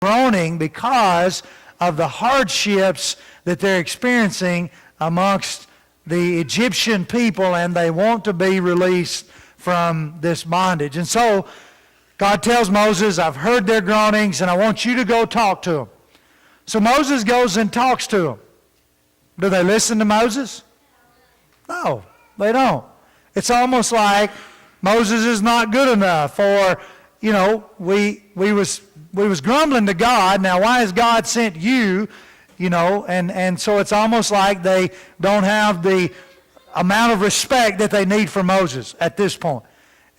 groaning because of the hardships that they're experiencing amongst the Egyptian people, and they want to be released from this bondage. And so God tells Moses, I've heard their groanings, and I want you to go talk to them. So Moses goes and talks to them. Do they listen to Moses? No, they don't. It's almost like Moses is not good enough, or, you know, we was grumbling to God. Now, why has God sent you? You know, and so it's almost like they don't have the amount of respect that they need for Moses at this point.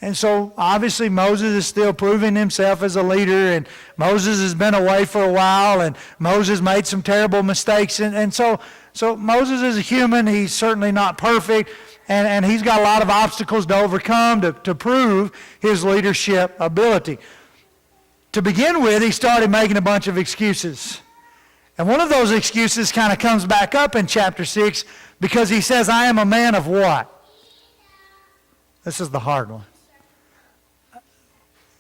And so obviously Moses is still proving himself as a leader, and Moses has been away for a while, and Moses made some terrible mistakes. And so Moses is a human. He's certainly not perfect, and he's got a lot of obstacles to overcome to prove his leadership ability. To begin with, he started making a bunch of excuses. And one of those excuses kind of comes back up in chapter 6 because he says, I am a man of what? This is the hard one.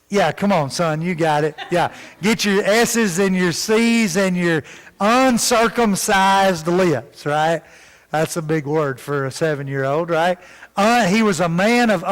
Yeah, come on, son, you got it. Yeah, get your S's and your C's and your uncircumcised lips, right? That's a big word for a 7-year-old, right? He was a man of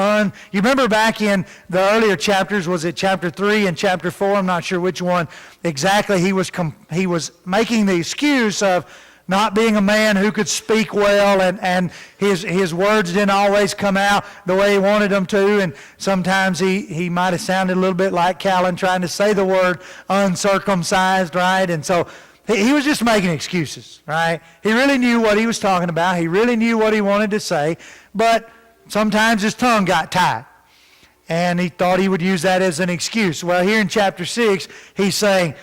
You remember back in the earlier chapters, was it chapter 3 and chapter 4? I'm not sure which one exactly. He was making the excuse of not being a man who could speak well, and his words didn't always come out the way he wanted them to, and sometimes he might have sounded a little bit like Callan trying to say the word uncircumcised, right? And so he was just making excuses, right? He really knew what he was talking about. He really knew what he wanted to say, but sometimes his tongue got tied, and he thought he would use that as an excuse. Well, here in chapter 6, he's saying,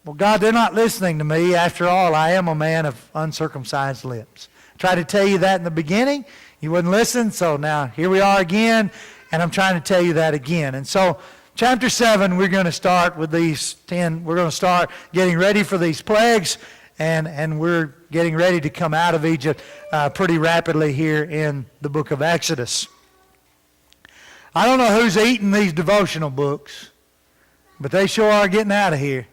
well, God, they're not listening to me. After all, I am a man of uncircumcised lips. I tried to tell you that in the beginning. You wouldn't listen, so now here we are again, and I'm trying to tell you that again. And so chapter 7, we're going to start with these 10. We're going to start getting ready for these plagues, and we're getting ready to come out of Egypt pretty rapidly here in the book of Exodus. I don't know who's eating these devotional books, but they sure are getting out of here.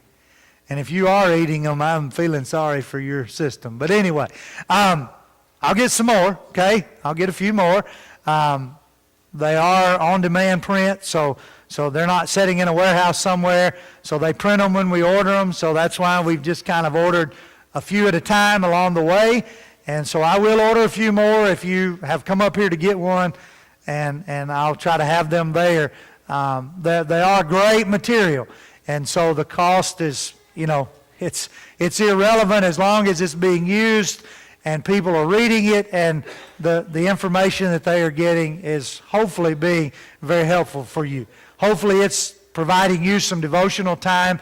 And if you are eating them, I'm feeling sorry for your system. But anyway, I'll get some more, okay? I'll get a few more. They are on-demand print, so they're not sitting in a warehouse somewhere. So they print them when we order them. So that's why we've just kind of ordered a few at a time along the way. And so I will order a few more if you have come up here to get one, and I'll try to have them there. They are great material. And so the cost is, you know, it's irrelevant as long as it's being used and people are reading it, and the information that they are getting is hopefully being very helpful for you. Hopefully it's providing you some devotional time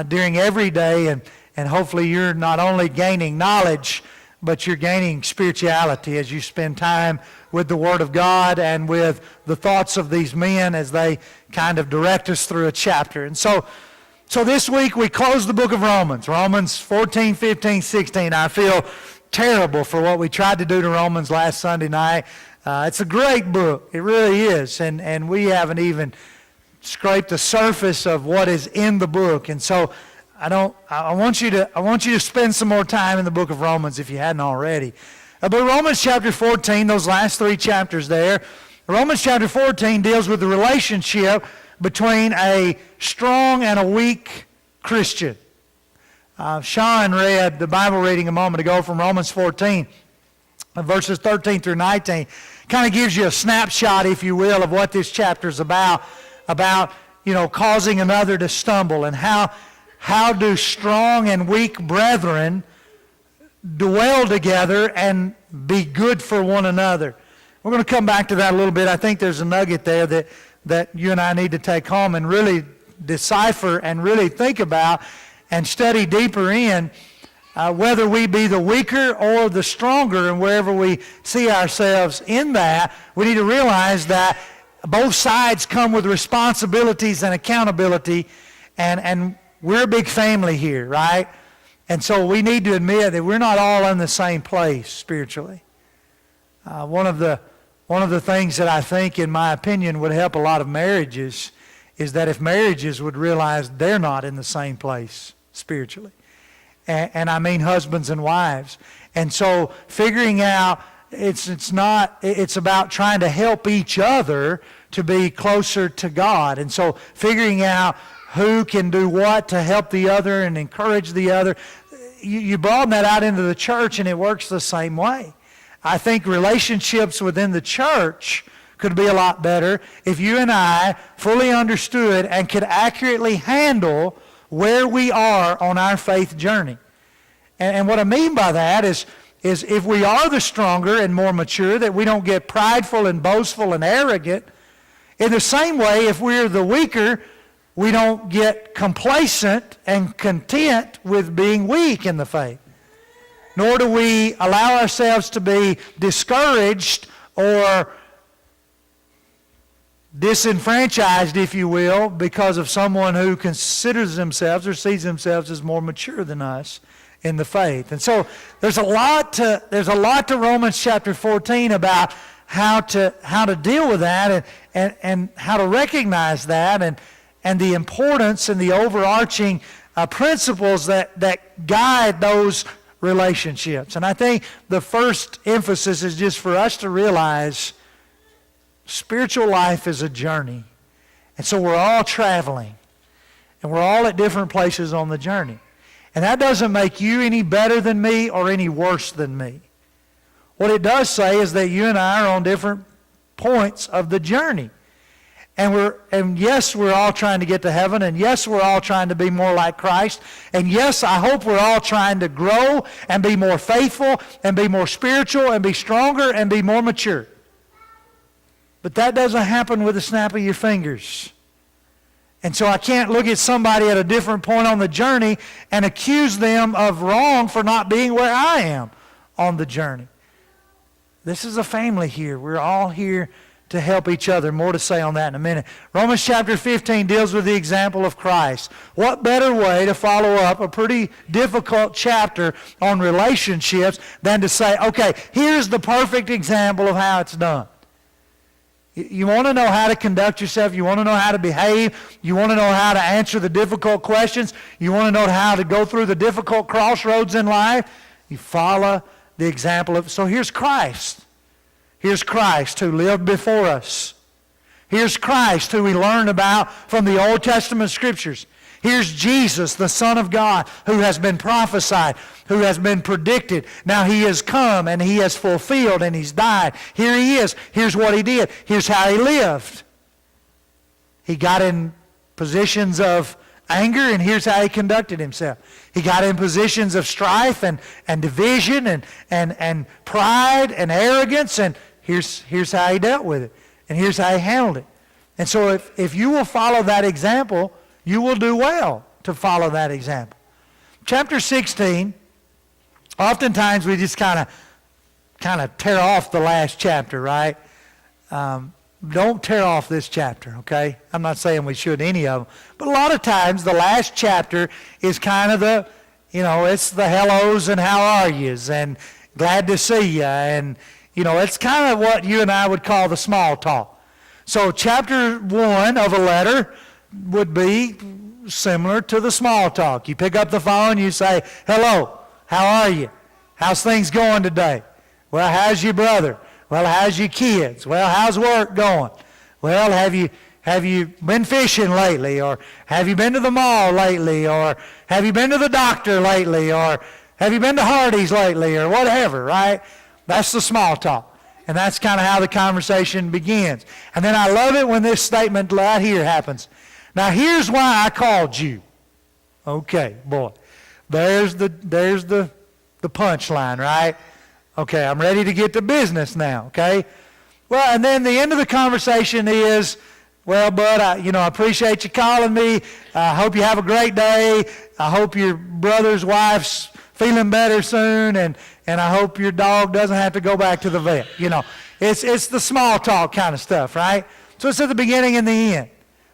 during every day, and hopefully you're not only gaining knowledge, but you're gaining spirituality as you spend time with the Word of God and with the thoughts of these men as they kind of direct us through a chapter. And so this week we close the book of Romans, Romans 14, 15, 16. I feel terrible for what we tried to do to Romans last Sunday night. It's a great book. It really is. And we haven't even scraped the surface of what is in the book. And so I want you to spend some more time in the book of Romans if you hadn't already. But Romans chapter 14, those last 3 chapters there, Romans chapter 14 deals with the relationship between a strong and a weak Christian. Sean read the Bible reading a moment ago from Romans 14, verses 13 through 19. Kind of gives you a snapshot, if you will, of what this chapter is about, causing another to stumble, and how do strong and weak brethren dwell together and be good for one another. We're going to come back to that a little bit. I think there's a nugget there that you and I need to take home and really decipher and really think about and study deeper in, whether we be the weaker or the stronger, and wherever we see ourselves in that, we need to realize that both sides come with responsibilities and accountability, and we're a big family here, right? And so we need to admit that we're not all in the same place spiritually. One of the things that I think, in my opinion, would help a lot of marriages is that if marriages would realize they're not in the same place spiritually. And I mean husbands and wives. And so figuring out it's about trying to help each other to be closer to God. And so figuring out who can do what to help the other and encourage the other. You broaden that out into the church and it works the same way. I think relationships within the church could be a lot better if you and I fully understood and could accurately handle where we are on our faith journey. And what I mean by that is if we are the stronger and more mature, that we don't get prideful and boastful and arrogant. In the same way, if we're the weaker, we don't get complacent and content with being weak in the faith. Nor do we allow ourselves to be discouraged or disenfranchised, if you will, because of someone who considers themselves or sees themselves as more mature than us in the faith. And so there's a lot to Romans chapter 14 about how to deal with that and how to recognize that and the importance and the overarching principles that guide those relationships. And I think the first emphasis is just for us to realize spiritual life is a journey. And so we're all traveling. And we're all at different places on the journey. And that doesn't make you any better than me or any worse than me. What it does say is that you and I are on different points of the journey. And yes, we're all trying to get to heaven. And yes, we're all trying to be more like Christ. And yes, I hope we're all trying to grow and be more faithful and be more spiritual and be stronger and be more mature. But that doesn't happen with a snap of your fingers. And so I can't look at somebody at a different point on the journey and accuse them of wrong for not being where I am on the journey. This is a family here. We're all here to help each other. More to say on that in a minute. Romans chapter 15 deals with the example of Christ. What better way to follow up a pretty difficult chapter on relationships than to say, okay, here's the perfect example of how it's done. You want to know how to conduct yourself. You want to know how to behave. You want to know how to answer the difficult questions. You want to know how to go through the difficult crossroads in life. You follow the example of... So here's Christ. Here's Christ who lived before us. Here's Christ who we learn about from the Old Testament Scriptures. Here's Jesus, the Son of God, who has been prophesied, who has been predicted. Now He has come and He has fulfilled and He's died. Here He is. Here's what He did. Here's how He lived. He got in positions of anger and here's how He conducted Himself. He got in positions of strife and division and pride and arrogance and here's how He dealt with it. And here's how He handled it. And so if you will follow that example, you will do well to follow that example. Chapter 16, oftentimes we just kind of tear off the last chapter, right? Don't tear off this chapter, okay? I'm not saying we should any of them. But a lot of times the last chapter is kind of the, it's the hellos and how are yous and glad to see you. And, it's kind of what you and I would call the small talk. So chapter 1 of a letter would be similar to the small talk. You pick up the phone, you say, hello, how are you? How's things going today? Well, how's your brother? Well, how's your kids? Well, how's work going? Well, have you been fishing lately? Or have you been to the mall lately? Or have you been to the doctor lately? Or have you been to Hardee's lately? Or whatever, right? That's the small talk. And that's kind of how the conversation begins. And then I love it when this statement right here happens. Now, here's why I called you. Okay, boy. There's the punchline, right? Okay, I'm ready to get to business now, okay? Well, and then the end of the conversation is, well, bud, I appreciate you calling me. I hope you have a great day. I hope your brother's wife's feeling better soon, and I hope your dog doesn't have to go back to the vet. It's the small talk kind of stuff, right? So it's at the beginning and the end.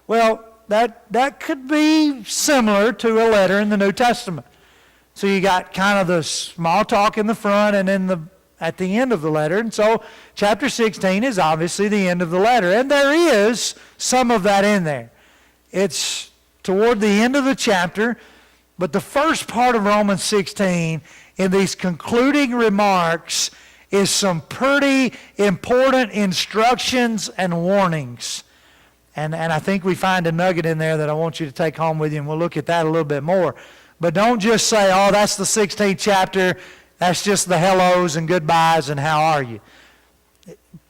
Well, that could be similar to a letter in the New Testament. So you got kind of the small talk in the front and then at the end of the letter. And so chapter 16 is obviously the end of the letter. And there is some of that in there. It's toward the end of the chapter, but the first part of Romans 16, in these concluding remarks, is some pretty important instructions and warnings. And I think we find a nugget in there that I want you to take home with you, and we'll look at that a little bit more. But don't just say, oh, that's the 16th chapter, that's just the hellos and goodbyes and how are you.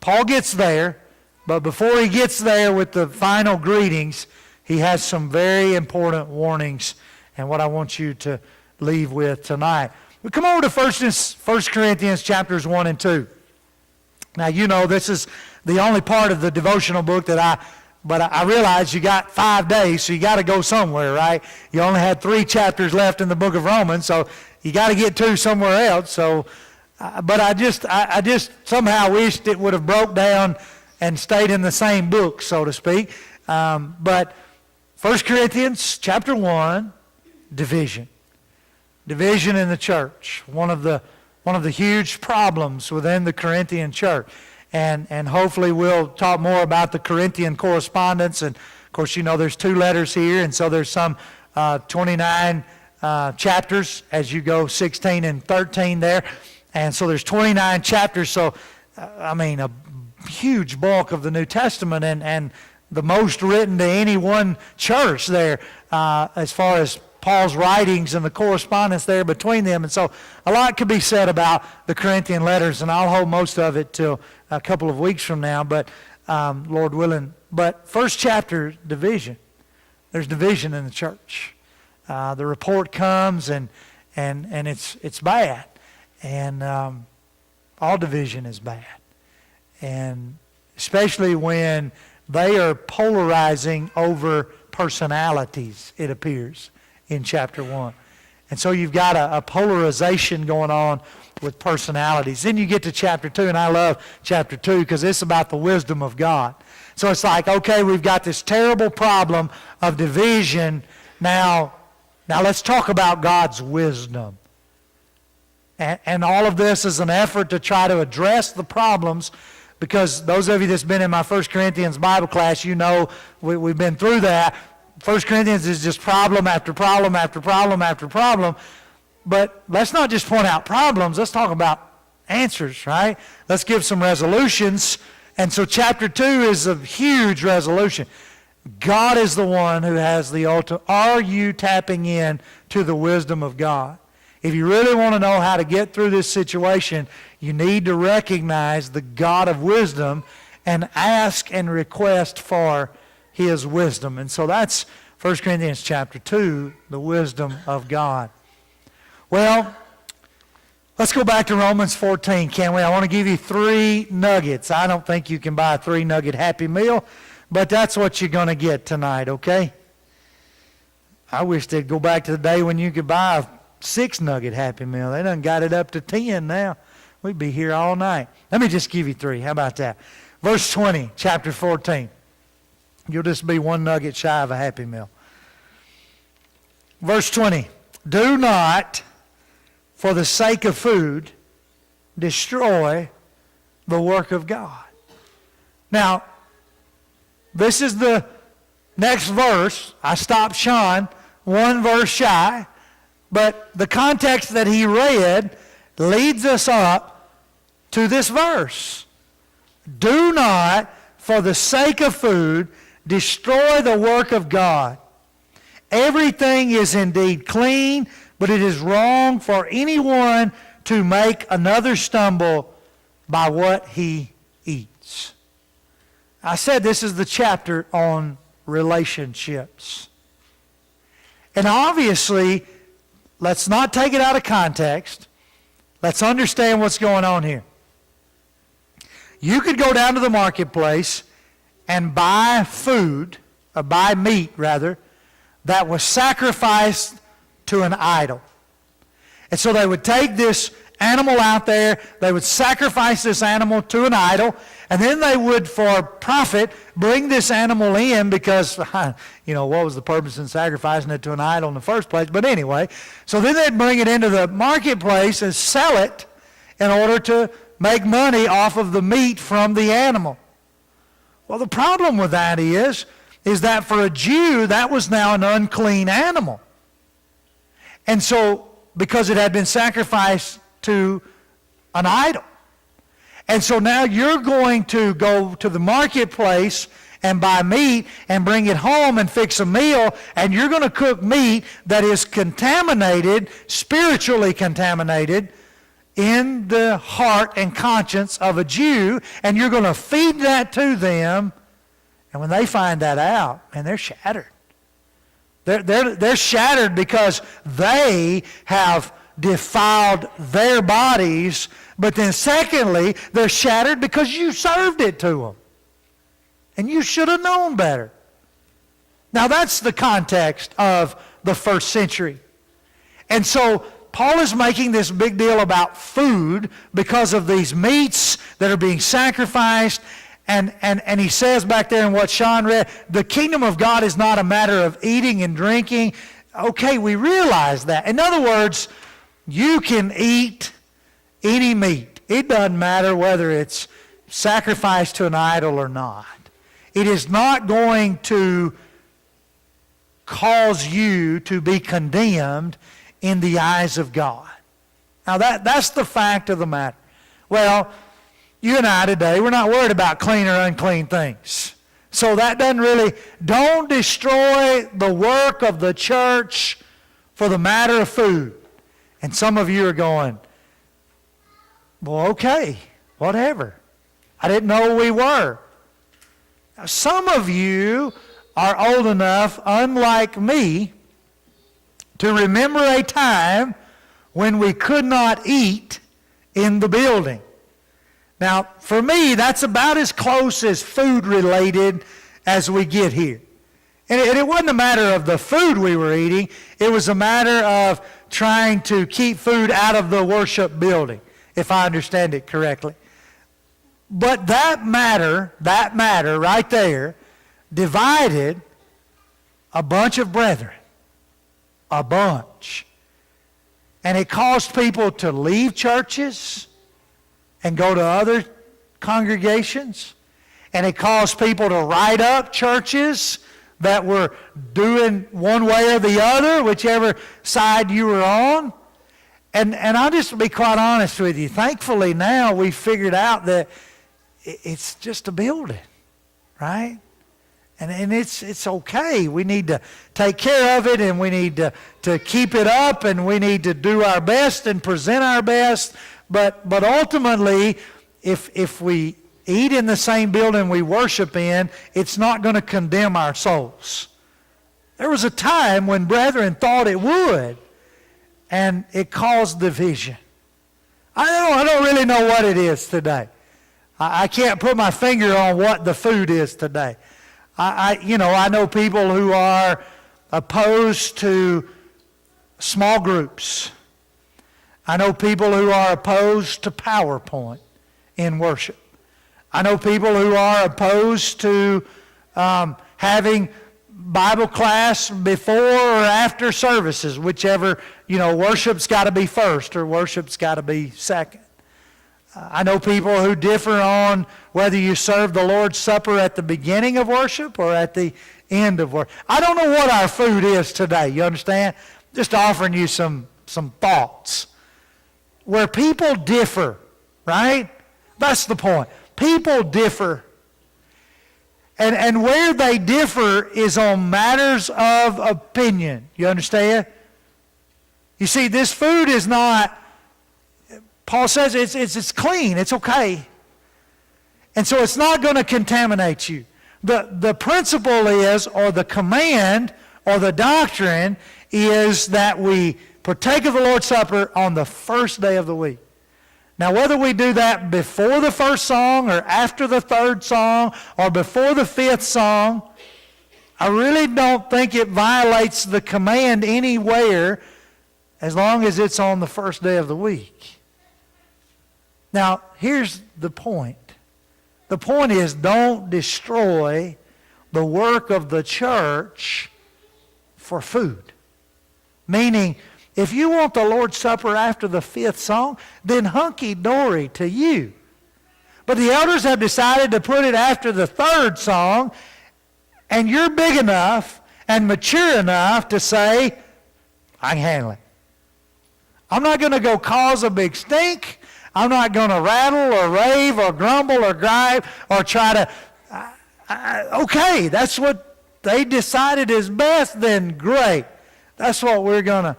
Paul gets there, but before he gets there with the final greetings, he has some very important warnings and what I want you to leave with tonight. We come over to 1 Corinthians chapters 1 and 2. Now, you know, this is the only part of the devotional book that I realize you got 5 days, so you got to go somewhere, right? You only had 3 chapters left in the book of Romans, so you got to get to somewhere else. So, but I just somehow wished it would have broke down and stayed in the same book, so to speak. But 1 Corinthians chapter 1, division. Division in the church. One of the huge problems within the Corinthian church. And hopefully we'll talk more about the Corinthian correspondence. And of course, you know, there's 2 letters here, and so there's some 29 chapters as you go 16 and 13 there. And so there's 29 chapters. So, I mean, a huge bulk of the New Testament and the most written to any one church there as far as Paul's writings and the correspondence there between them. And so a lot could be said about the Corinthian letters, and I'll hold most of it till a couple of weeks from now, but Lord willing. But first chapter, division. There's division in the church. The report comes and it's bad. And all division is bad. And especially when they are polarizing over personalities, it appears, in chapter 1. And so you've got a polarization going on with personalities. Then you get to chapter 2, and I love chapter 2 because it's about the wisdom of God. So it's like, okay, we've got this terrible problem of division. Now let's talk about God's wisdom. And all of this is an effort to try to address the problems, because those of you that's been in my 1 Corinthians Bible class, you know we've been through that. 1 Corinthians is just problem after problem after problem after problem. But let's not just point out problems. Let's talk about answers, right? Let's give some resolutions. And so chapter 2 is a huge resolution. God is the one who has the ultimate. Are you tapping in to the wisdom of God? If you really want to know how to get through this situation, you need to recognize the God of wisdom and ask and request for His wisdom. And so that's 1 Corinthians chapter 2, the wisdom of God. Well, let's go back to Romans 14, can we? I want to give you 3 nuggets. I don't think you can buy a 3-nugget Happy Meal, but that's what you're going to get tonight, okay? I wish they'd go back to the day when you could buy a 6-nugget Happy Meal. They done got it up to 10 now. We'd be here all night. Let me just give you 3. How about that? Verse 20, chapter 14. You'll just be 1 nugget shy of a Happy Meal. Verse 20. Do not, for the sake of food, destroy the work of God. Now, this is the next verse. I stopped Sean 1 verse shy, but the context that he read leads us up to this verse. Do not, for the sake of food, destroy the work of God. Everything is indeed clean, but it is wrong for anyone to make another stumble by what he eats. I said this is the chapter on relationships. And obviously, let's not take it out of context. Let's understand what's going on here. You could go down to the marketplace and buy food, or buy meat rather, that was sacrificed to an idol. And so they would take this animal out there, they would sacrifice this animal to an idol, and then they would, for profit, bring this animal in because, you know, what was the purpose in sacrificing it to an idol in the first place? But anyway, so then they'd bring it into the marketplace and sell it in order to make money off of the meat from the animal. Well, the problem with that is is that for a Jew, that was now an unclean animal. And so, because it had been sacrificed to an idol. And so now you're going to go to the marketplace and buy meat and bring it home and fix a meal, and you're going to cook meat that is contaminated, spiritually contaminated, in the heart and conscience of a Jew, and you're going to feed that to them, and when they find that out, man, they're shattered. They're shattered because they have defiled their bodies, but then secondly, they're shattered because you served it to them. And you should have known better. Now that's the context of the first century. And so Paul is making this big deal about food because of these meats that are being sacrificed. And he says back there in what Sean read, the kingdom of God is not a matter of eating and drinking. Okay, we realize that. In other words, you can eat any meat. It doesn't matter whether it's sacrificed to an idol or not. It is not going to cause you to be condemned in the eyes of God. Now that's the fact of the matter. Well, you and I today, we're not worried about clean or unclean things. So that don't destroy the work of the church for the matter of food. And some of you are going, well, okay, whatever. I didn't know we were. Now, some of you are old enough, unlike me, to remember a time when we could not eat in the building. Now, for me, that's about as close as food-related as we get here. And it wasn't a matter of the food we were eating. It was a matter of trying to keep food out of the worship building, if I understand it correctly. But that matter right there divided a bunch of brethren. A bunch. And it caused people to leave churches and go to other congregations. And it caused people to write up churches that were doing one way or the other, whichever side you were on. And I'll just be quite honest with you. Thankfully now we figured out that it's just a building, right? And it's okay. We need to take care of it, and we need to keep it up, and we need to do our best and present our best. But ultimately, if we eat in the same building we worship in, it's not going to condemn our souls. There was a time when brethren thought it would, and it caused division. I don't really know what it is today. I can't put my finger on what the food is today. I know people who are opposed to small groups. I know people who are opposed to PowerPoint in worship. I know people who are opposed to having Bible class before or after services, whichever, worship's got to be first or worship's got to be second. I know people who differ on whether you serve the Lord's Supper at the beginning of worship or at the end of worship. I don't know what our food is today, you understand? Just offering you some thoughts. Where people differ, right? That's the point. People differ. And where they differ is on matters of opinion. You understand? You see, this food is not, Paul says it's clean, it's okay. And so it's not going to contaminate you. The principle is, or the command, or the doctrine is that we partake of the Lord's Supper on the first day of the week. Now, whether we do that before the first song or after the third song or before the fifth song, I really don't think it violates the command anywhere as long as it's on the first day of the week. Now, here's the point. The point is, don't destroy the work of the church for food. Meaning, if you want the Lord's Supper after the fifth song, then hunky-dory to you. But the elders have decided to put it after the third song, And you're big enough and mature enough to say, I can handle it. I'm not going to go cause a big stink. I'm not going to rattle or rave or grumble or gripe or try to, okay, that's what they decided is best, then great. That's what we're going to.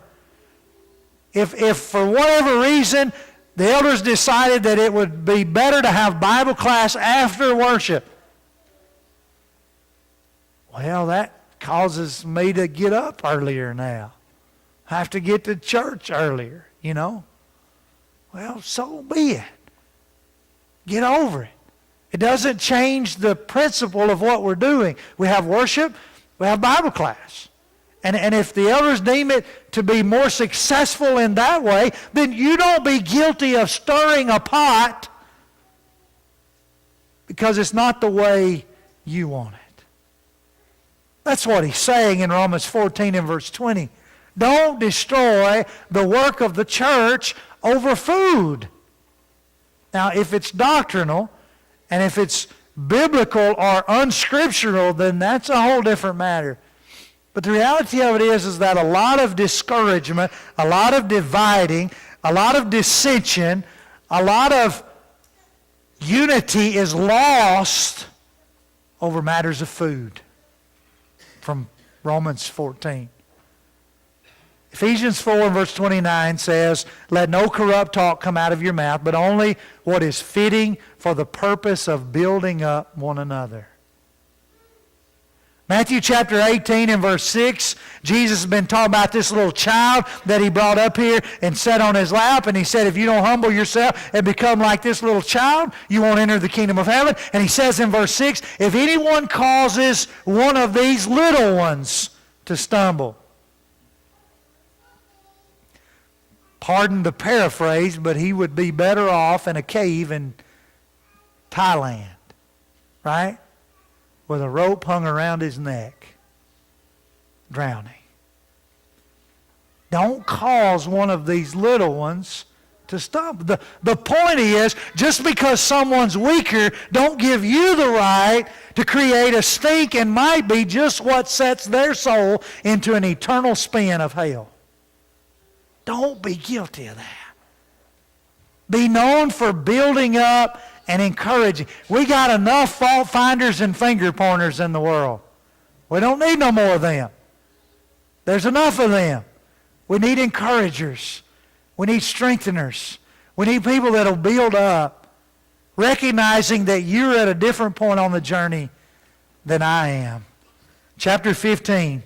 If for whatever reason the elders decided that it would be better to have Bible class after worship, well, that causes me to get up earlier now. I have to get to church earlier, you know. Well, so be it. Get over it. It doesn't change the principle of what we're doing. We have worship, we have Bible class. And if the elders deem it to be more successful in that way, then you don't be guilty of stirring a pot because it's not the way you want it. That's what he's saying in Romans 14 and verse 20. Don't destroy the work of the church over food. Now, if it's doctrinal and if it's biblical or unscriptural, then that's a whole different matter. But the reality of it is that a lot of discouragement, a lot of dividing, a lot of dissension, a lot of unity is lost over matters of food. From Romans 14. Ephesians 4 and verse 29 says, let no corrupt talk come out of your mouth, but only what is fitting for the purpose of building up one another. Matthew chapter 18 and verse 6, Jesus has been talking about this little child that he brought up here and set on his lap. And he said, if you don't humble yourself and become like this little child, you won't enter the kingdom of heaven. And he says in verse 6, if anyone causes one of these little ones to stumble. Pardon the paraphrase, but he would be better off in a cave in Thailand, right? With a rope hung around his neck, drowning. Don't cause one of these little ones to stumble. The point is, just because someone's weaker, don't give you the right to create a stink and might be just what sets their soul into an eternal spin of hell. Don't be guilty of that. Be known for building up and encouraging. We got enough fault finders and finger pointers in the world. We don't need no more of them. There's enough of them. We need encouragers. We need strengtheners. We need people that will build up, recognizing that you're at a different point on the journey than I am. Chapter 15.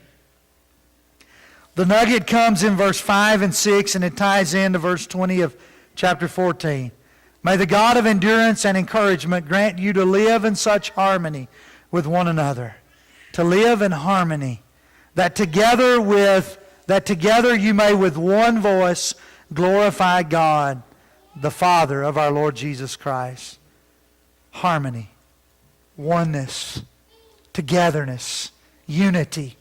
The nugget comes in verse 5 and 6, and it ties into verse 20 of chapter 14. May the God of endurance and encouragement grant you to live in such harmony with one another, to live in harmony, that together you may with one voice glorify God, the Father of our Lord Jesus Christ. Harmony, oneness, togetherness, unity.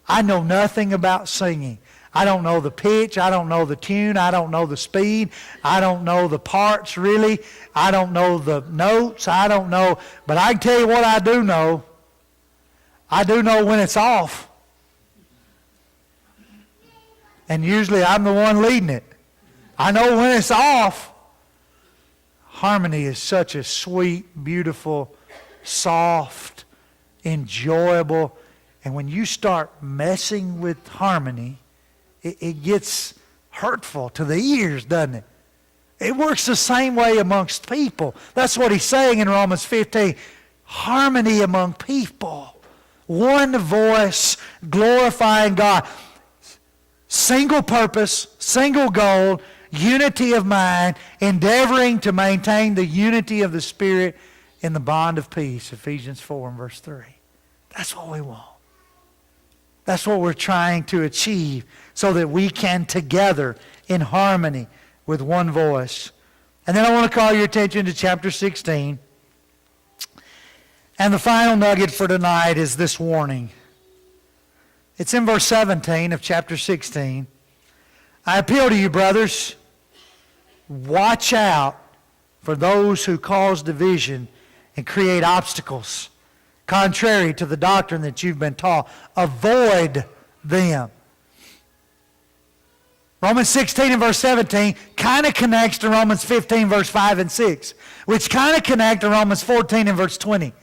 I know nothing about singing. I don't know the pitch. I don't know the tune. I don't know the speed. I don't know the parts really. I don't know the notes. I don't know. But I can tell you what I do know. I do know when it's off. And usually I'm the one leading it. I know when it's off. Harmony is such a sweet, beautiful, soft, enjoyable. And when you start messing with harmony, it gets hurtful to the ears, doesn't it? It works the same way amongst people. That's what he's saying in Romans 15. Harmony among people. One voice glorifying God. Single purpose, single goal, unity of mind, endeavoring to maintain the unity of the Spirit in the bond of peace. Ephesians 4 and verse 3. That's what we want. That's what we're trying to achieve so that we can together in harmony with one voice. And then I want to call your attention to chapter 16. And the final nugget for tonight is this warning. It's in verse 17 of chapter 16. I appeal to you, brothers, watch out for those who cause division and create obstacles contrary to the doctrine that you've been taught. Avoid them. Romans 16 and verse 17 kind of connects to Romans 15 verse 5 and 6, which kind of connect to Romans 14 and verse 20.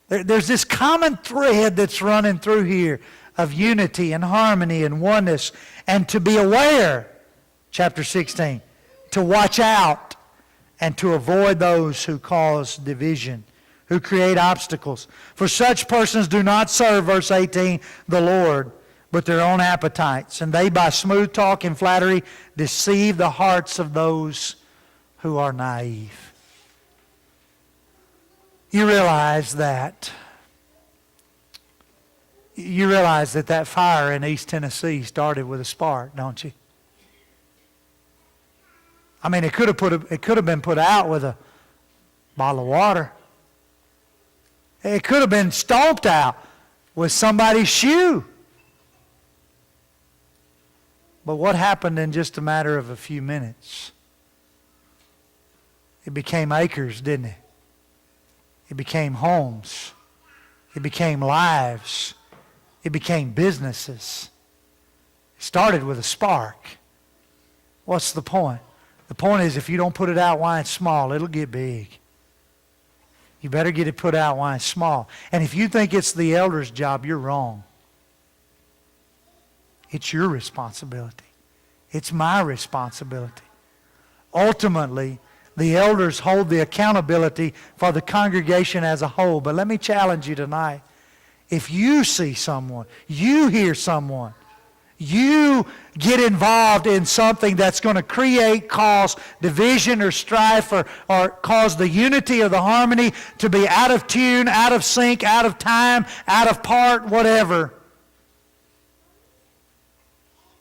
There's this common thread that's running through here of unity and harmony and oneness, and to be aware, chapter 16, to watch out and to avoid those who cause division, who create obstacles. For such persons do not serve, verse 18, the Lord, but their own appetites. And they by smooth talk and flattery deceive the hearts of those who are naive. You realize that that fire in East Tennessee started with a spark, don't you? I mean, it could have been put out with a bottle of water. It could have been stomped out with somebody's shoe. But what happened in just a matter of a few minutes? It became acres, didn't it? It became homes. It became lives. It became businesses. It started with a spark. What's the point? The point is, if you don't put it out while it's small, it'll get big. You better get it put out while it's small. And if you think it's the elder's job, you're wrong. It's your responsibility. It's my responsibility. Ultimately, the elders hold the accountability for the congregation as a whole. But let me challenge you tonight. If you see someone, you hear someone, you get involved in something that's going to cause division or strife or cause the unity or the harmony to be out of tune, out of sync, out of time, out of part, whatever,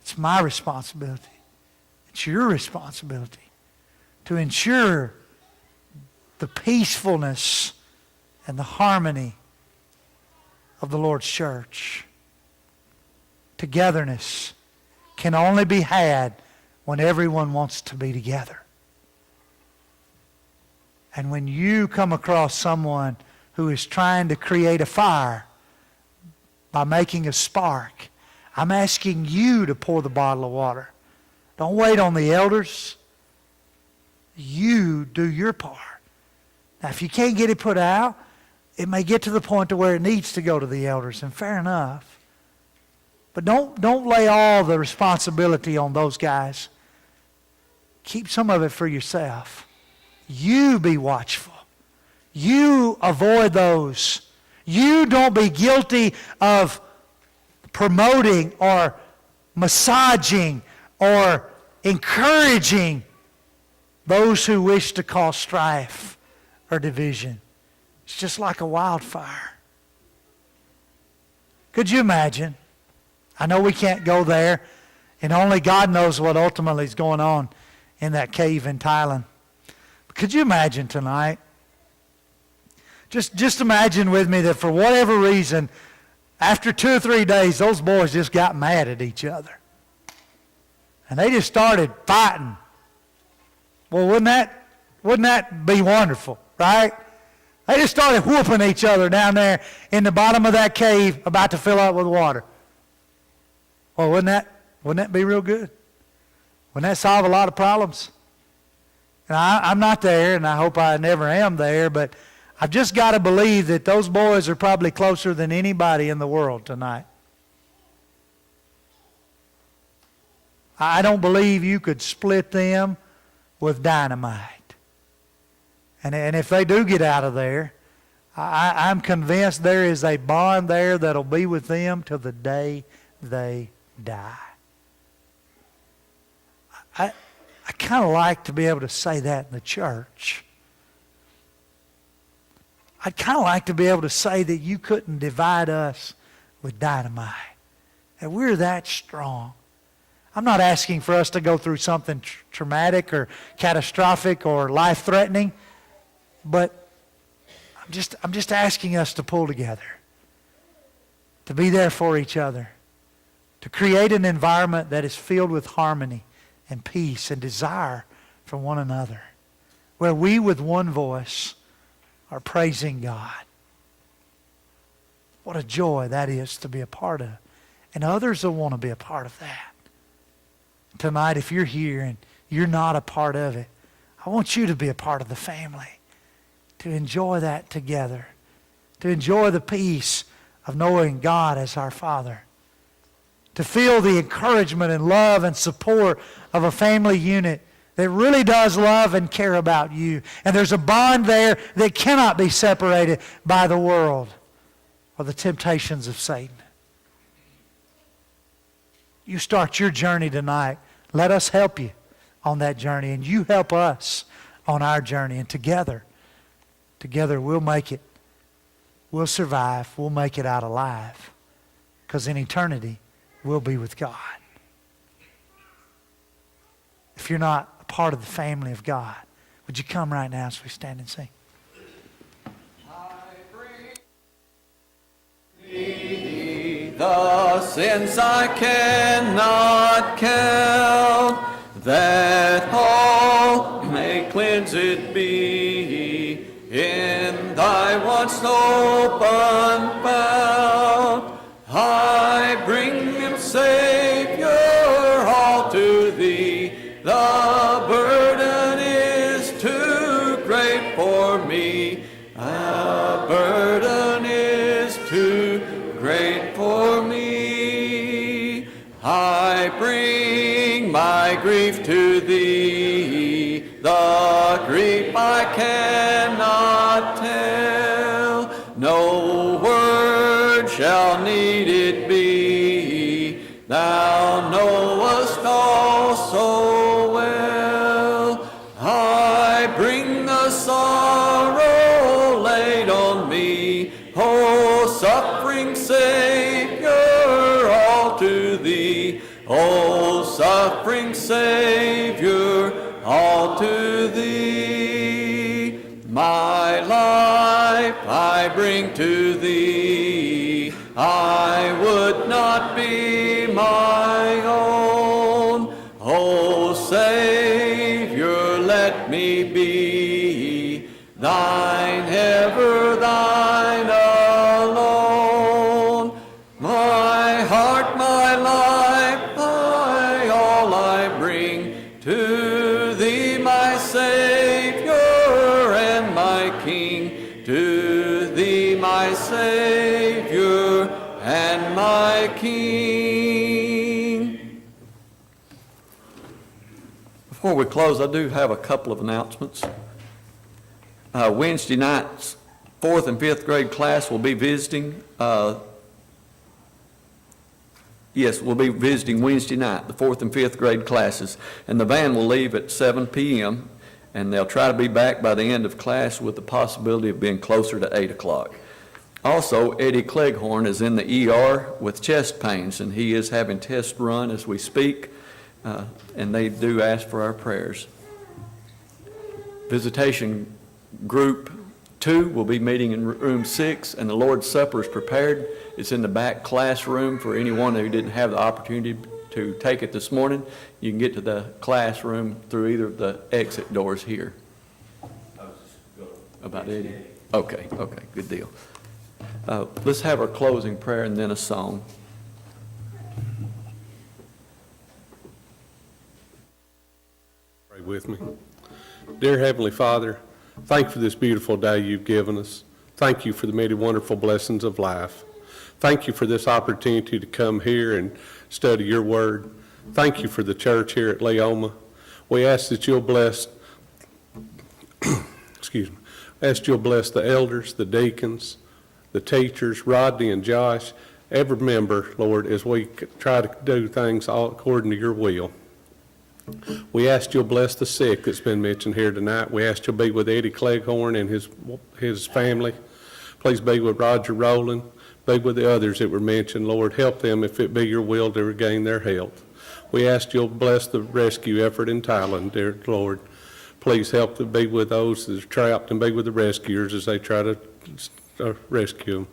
it's my responsibility. It's your responsibility to ensure the peacefulness and the harmony of the Lord's church. Togetherness can only be had when everyone wants to be together. And when you come across someone who is trying to create a fire by making a spark, I'm asking you to pour the bottle of water. Don't wait on the elders. You do your part. Now, if you can't get it put out, it may get to the point to where it needs to go to the elders, and fair enough. But don't lay all the responsibility on those guys. Keep some of it for yourself. You be watchful. You avoid those. You don't be guilty of promoting or massaging or encouraging those who wish to cause strife or division. It's just like a wildfire. Could you imagine? I know we can't go there, and only God knows what ultimately is going on in that cave in Thailand. But could you imagine tonight? Just imagine with me that for whatever reason, after 2 or 3 days, those boys just got mad at each other. And they just started fighting. Well, wouldn't that be wonderful, right? They just started whooping each other down there in the bottom of that cave about to fill up with water. Well, wouldn't that be real good? Wouldn't that solve a lot of problems? And I'm not there, and I hope I never am there, but I've just got to believe that those boys are probably closer than anybody in the world tonight. I don't believe you could split them with dynamite. And if they do get out of there, I'm convinced there is a bond there that'll be with them till the day they die. I kind of like to be able to say that in the church. I'd kind of like to be able to say that you couldn't divide us with dynamite. That we're that strong. I'm not asking for us to go through something traumatic or catastrophic or life-threatening, but I'm just asking us to pull together, to be there for each other, to create an environment that is filled with harmony and peace and desire for one another, where we with one voice are praising God. What a joy that is to be a part of. And others will want to be a part of that. Tonight, if you're here and you're not a part of it, I want you to be a part of the family, to enjoy that together, to enjoy the peace of knowing God as our Father, to feel the encouragement and love and support of a family unit that really does love and care about you. And there's a bond there that cannot be separated by the world or the temptations of Satan. You start your journey tonight. Let us help you on that journey, and you help us on our journey. And together we'll make it. We'll survive. We'll make it out alive. Because in eternity, we'll be with God. If you're not a part of the family of God, would you come right now as we stand and sing? The sins I cannot count, that all may cleansed be in thy once open fount. I bring them, Savior, all to thee. The burden is too great for me. The burden is too great for me. I bring my grief to thee, the grief I cannot tell. No word shall need it be, thou knowest all so well. I bring the sorrow laid on me, O suffering Savior, all to thee. O suffering Savior, all to thee. My life I bring to thee. I would not be my own. O Savior, let me be thine, ever thine alone. My heart, my life, all I bring to thee, my Savior and my King. To thee, my Savior and my King. Before we close, I do have a couple of announcements. Wednesday nights, 4th and 5th grade class will be visiting. We'll be visiting Wednesday night, the 4th and 5th grade classes. And the van will leave at 7 p.m., and they'll try to be back by the end of class with the possibility of being closer to 8 o'clock. Also, Eddie Cleghorn is in the ER with chest pains, and he is having tests run as we speak, and they do ask for our prayers. Visitation Group 2 will be meeting in room 6, and the Lord's Supper is prepared. It's in the back classroom for anyone who didn't have the opportunity to take it this morning. You can get to the classroom through either of the exit doors here. About Eddie? Okay, good deal. Let's have our closing prayer and then a song. Pray with me. Dear Heavenly Father, thank you for this beautiful day you've given us. Thank you for the many wonderful blessings of life. Thank you for this opportunity to come here and study your word. Thank you for the church here at Leoma. We ask that you'll bless, ask you'll bless the elders, the deacons, the teachers, Rodney and Josh, every member, Lord, as we try to do things all according to your will. We ask you'll bless the sick that's been mentioned here tonight. We ask you'll be with Eddie Cleghorn and his family. Please be with Roger Rowland. Be with the others that were mentioned. Lord, help them if it be your will to regain their health. We ask you'll bless the rescue effort in Thailand, dear Lord. Please help to be with those that are trapped and be with the rescuers as they try to rescue them.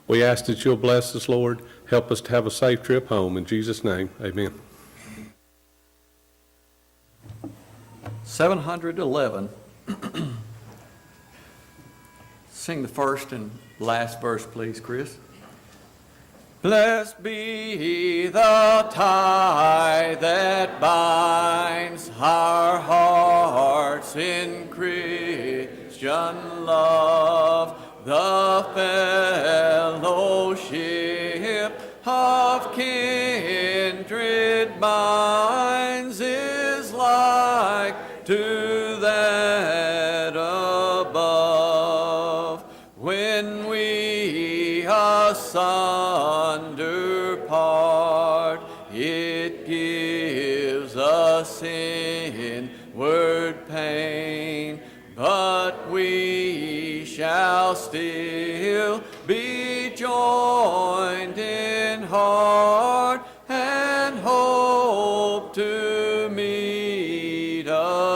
We ask that you'll bless us, Lord. Help us to have a safe trip home. In Jesus' name, amen. 711. Sing the first and last verse, please, Chris. Blessed be the tie that binds our hearts in Christian love, the fellowship of kindred minds is like to that above. When we asunder part, it gives us inward pain, but we shall still be joined in heart and hope to meet again.